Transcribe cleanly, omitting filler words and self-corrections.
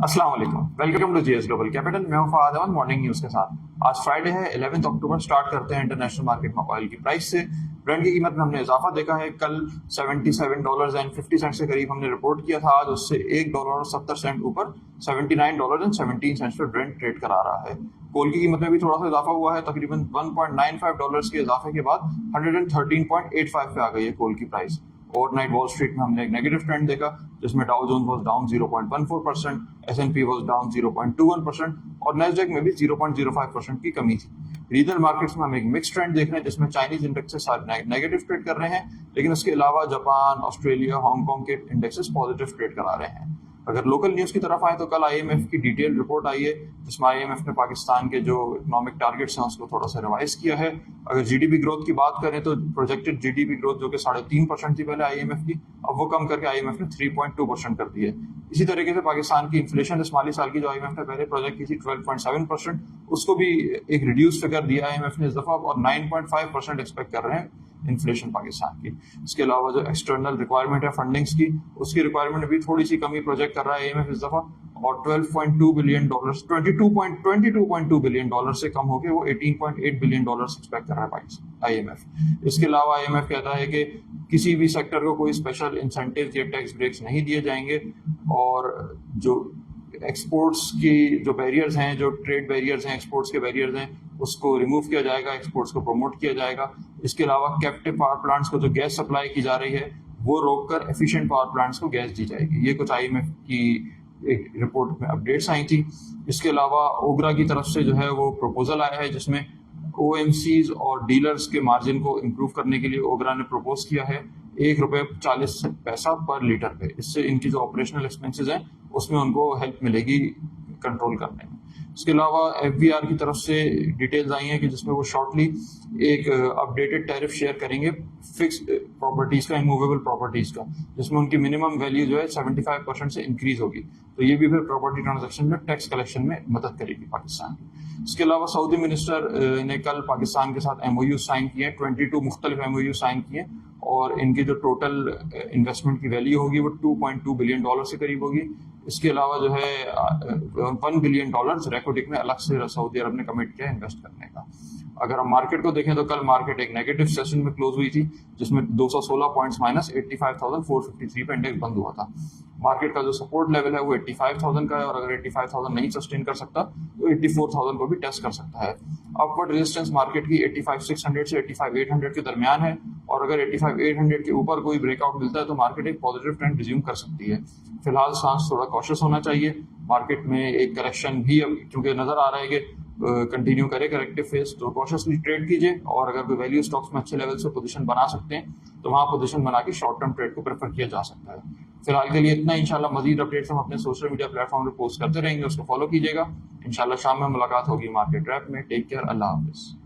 अस्सलाम वालेकुम, welcome to GS Global Capital. मैं हूं फहाद अहमद मॉर्निंग न्यूज के साथ। आज फ्राइडे है 11 अक्टूबर। स्टार्ट करते हैं इंटरनेशनल मार्केट में ऑयल की प्राइस से। ब्रेंट की कीमत में हमने इजाफा देखा है। कल $77.50 के करीब हमने रिपोर्ट किया था। आज उससे $1.70 ऊपर $79.17 पर ब्रेंट ट्रेड करा रहा है। कोल की कीमत में भी थोड़ा सा इजाफा हुआ है, तकरीबन $1.95 के इजाफे के बाद 113.85 पे आ गई है कोल की प्राइस। ओवरनाइट वॉल स्ट्रीट में हमने एक नेगेटिव ट्रेंड देखा, जिसमें Dow Jones was down 0.14%, S&P was down 0.21% और नैस्डैक में भी 0.05% की कमी थी। रीजनल मार्केट्स में हम एक मिक्स ट्रेंड देख रहे हैं, जिसमें चाइनीज इंडेक्सेस नेगेटिव ट्रेड कर रहे हैं, लेकिन उसके अलावा जापान, ऑस्ट्रेलिया, हांगकांग के इंडेक्सेस पॉजिटिव ट्रेड करा रहे हैं। अगर लोकल न्यूज की तरफ आए तो कल आईएमएफ की डिटेल रिपोर्ट आई है, जिसमें आईएमएफ ने पाकिस्तान के जो इकोनॉमिक टारगेट्स हैं उसको थोड़ा सा रिवाइज किया है। अगर जीडीपी ग्रोथ की बात करें तो प्रोजेक्टेड जीडीपी ग्रोथ जो कि 3.5% थी पहले आईएमएफ की, अब वो कम करके आईएमएफ ने 3.2% कर दी है। इसी तरीके से पाकिस्तान की इन्फ्लेशन इस माली साल की जो आईएमएफ ने पहले प्रोजेक्ट की थी 12.7%, उसको भी एक रिड्यूस फिगर दिया आईएमएफ ने इस दफा, और 9.5% एक्सपेक्ट कर रहे हैं इन्फ्लेशन पाकिस्तान की। इसके अलावा जो एक्सटर्नल रिक्वायरमेंट है फंडिंग्स की, उसकी रिक्वायरमेंट में भी थोड़ी सी कमी प्रोजेक्ट कर रहा है आईएमएफ इस दफा, और $22.2 बिलियन से कम होकर वो $18.8 बिलियन एक्सपेक्ट कर रहा है आईएमएफ। इसके अलावा आईएमएफ कहता है कि किसी भी सेक्टर को कोई स्पेशल इंसेंटिव या टैक्स ब्रेक्स नहीं दिए जाएंगे, और जो एक्सपोर्ट्स की जो बैरियर्स हैं, जो ट्रेड बैरियर्स हैं, एक्सपोर्ट्स के बैरियर्स हैं, उसको रिमूव किया जाएगा, एक्सपोर्ट्स को प्रमोट किया जाएगा। इसके अलावा कैप्टिव पावर प्लांट्स को जो गैस सप्लाई की जा रही है वो रोककर एफिशिएंट पावर प्लांट्स को गैस दी जाएगी। ये कुछ आईएमएफ की एक रिपोर्ट में अपडेट्स आई थी। इसके अलावा ओगरा की तरफ से जो है वो प्रपोजल आया है, जिसमें ओएमसीज और डीलर्स के मार्जिन को इम्प्रूव करने के लिए ओगरा ने प्रपोज किया है $1.40 पर लीटर पे। इससे इनकी जो ऑपरेशनल एक्सपेंसेस हैं उसमें उनको हेल्प मिलेगी कंट्रोल करने में। इसके अलावा एफबीआर की तरफ से डिटेल्स आई हैं कि जिसमें वो शॉर्टली एक अपडेटेड टैरिफ शेयर करेंगे फिक्स प्रॉपर्टीज का, इमूवेबल प्रॉपर्टीज का, जिसमें उनकी मिनिमम वैल्यू जो है 75% से इंक्रीज होगी। तो ये भी फिर प्रॉपर्टी ट्रांजैक्शन में टैक्स कलेक्शन में मदद करेगी पाकिस्तान की। इसके अलावा सऊदी मिनिस्टर ने कल पाकिस्तान के साथ एमओयू साइन किए, 22 मुख्तलिफ एमओयू साइन किए, और इनकी जो टोटल इन्वेस्टमेंट की वैल्यू होगी वो $2.2 बिलियन के करीब होगी। इसके अलावा जो है $1 बिलियन रेकोटिक में अलग से सऊदी अरब ने कमिट किया इन्वेस्ट करने का। अगर हम मार्केट को देखें तो कल मार्केट एक नेगेटिव सेशन में क्लोज हुई थी, जिसमें 216 पॉइंट्स माइनस 85,453 पे इंडेक्स बंद हुआ था। मार्केट का जो सपोर्ट लेवल है वो 85,000 का है, और अगर 85,000 नहीं सस्टेन कर सकता तो 84,000 को भी टेस्ट कर सकता है। अपवर्ड रेजिस्टेंस मार्केट की 85,600 से 85,800 के दरमियान है, और अगर 85,800 के ऊपर कोई ब्रेकआउट मिलता है तो मार्केट एक पॉजिटिव ट्रेंड रिज्यूम कर सकती है। फिलहाल सांस थोड़ा कॉशियस होना चाहिए। मार्केट में एक करेक्शन भी अब क्योंकि नजर आ रहा है कि कंटिन्यू करे करेक्टिव फेज, तो कॉशियसली ट्रेड कीजिए, और अगर कोई वैल्यू स्टॉक्स में अच्छे लेवल से पोजीशन बना सकते हैं तो वहां पोजीशन बना के शॉर्ट टर्म ट्रेड को प्रेफर किया जा सकता है। फिलहाल के लिए इतना। इंशाल्लाह मजीद अपडेट्स हम अपने सोशल मीडिया प्लेटफॉर्म पर पोस्ट करते रहेंगे, उसको फॉलो कीजिएगा। इंशाल्लाह शाम में मुलाकात होगी मार्केट रैप में। टेक केयर, अल्लाह हाफिज।